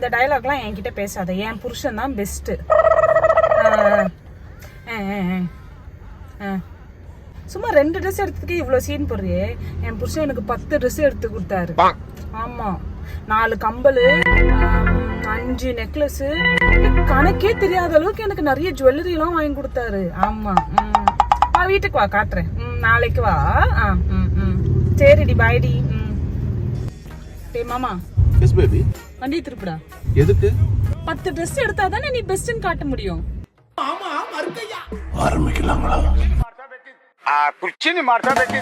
இந்த டயலாக்லாம் என்கிட்ட பேசாத. என் புருஷன் தான் பெஸ்ட். சும்மா 2 ட்ரெஸ் எடுத்ததுக்கு இவ்வளவு சீன் போடுறியே. என் புருஷன் எனக்கு 10 ட்ரெஸ் எடுத்து கொடுத்தாரு. ஆமா, 4 கம்பல், 5 நெக்லஸ், கணக்கே தெரியாத அளவுக்கு எனக்கு நிறைய ஜுவல்லரி எல்லாம் வாங்கி கொடுத்தாரு. ஆமா, வா வீட்டுக்கு வா, காட்டுறேன். நாளைக்கு வா. சரிடி, பாய்டி. டேய் மாமா. Yes baby. வண்டி திருப்புடா. எதுக்கு? 10 ட்ரெஸ் எடுத்தாதானே நீ பெஸ்ட்னு காட்ட முடியும். ஆமா, மறுக்கையா ஆரம்பிக்கலாங்களா? कुर्ची मारता बेटी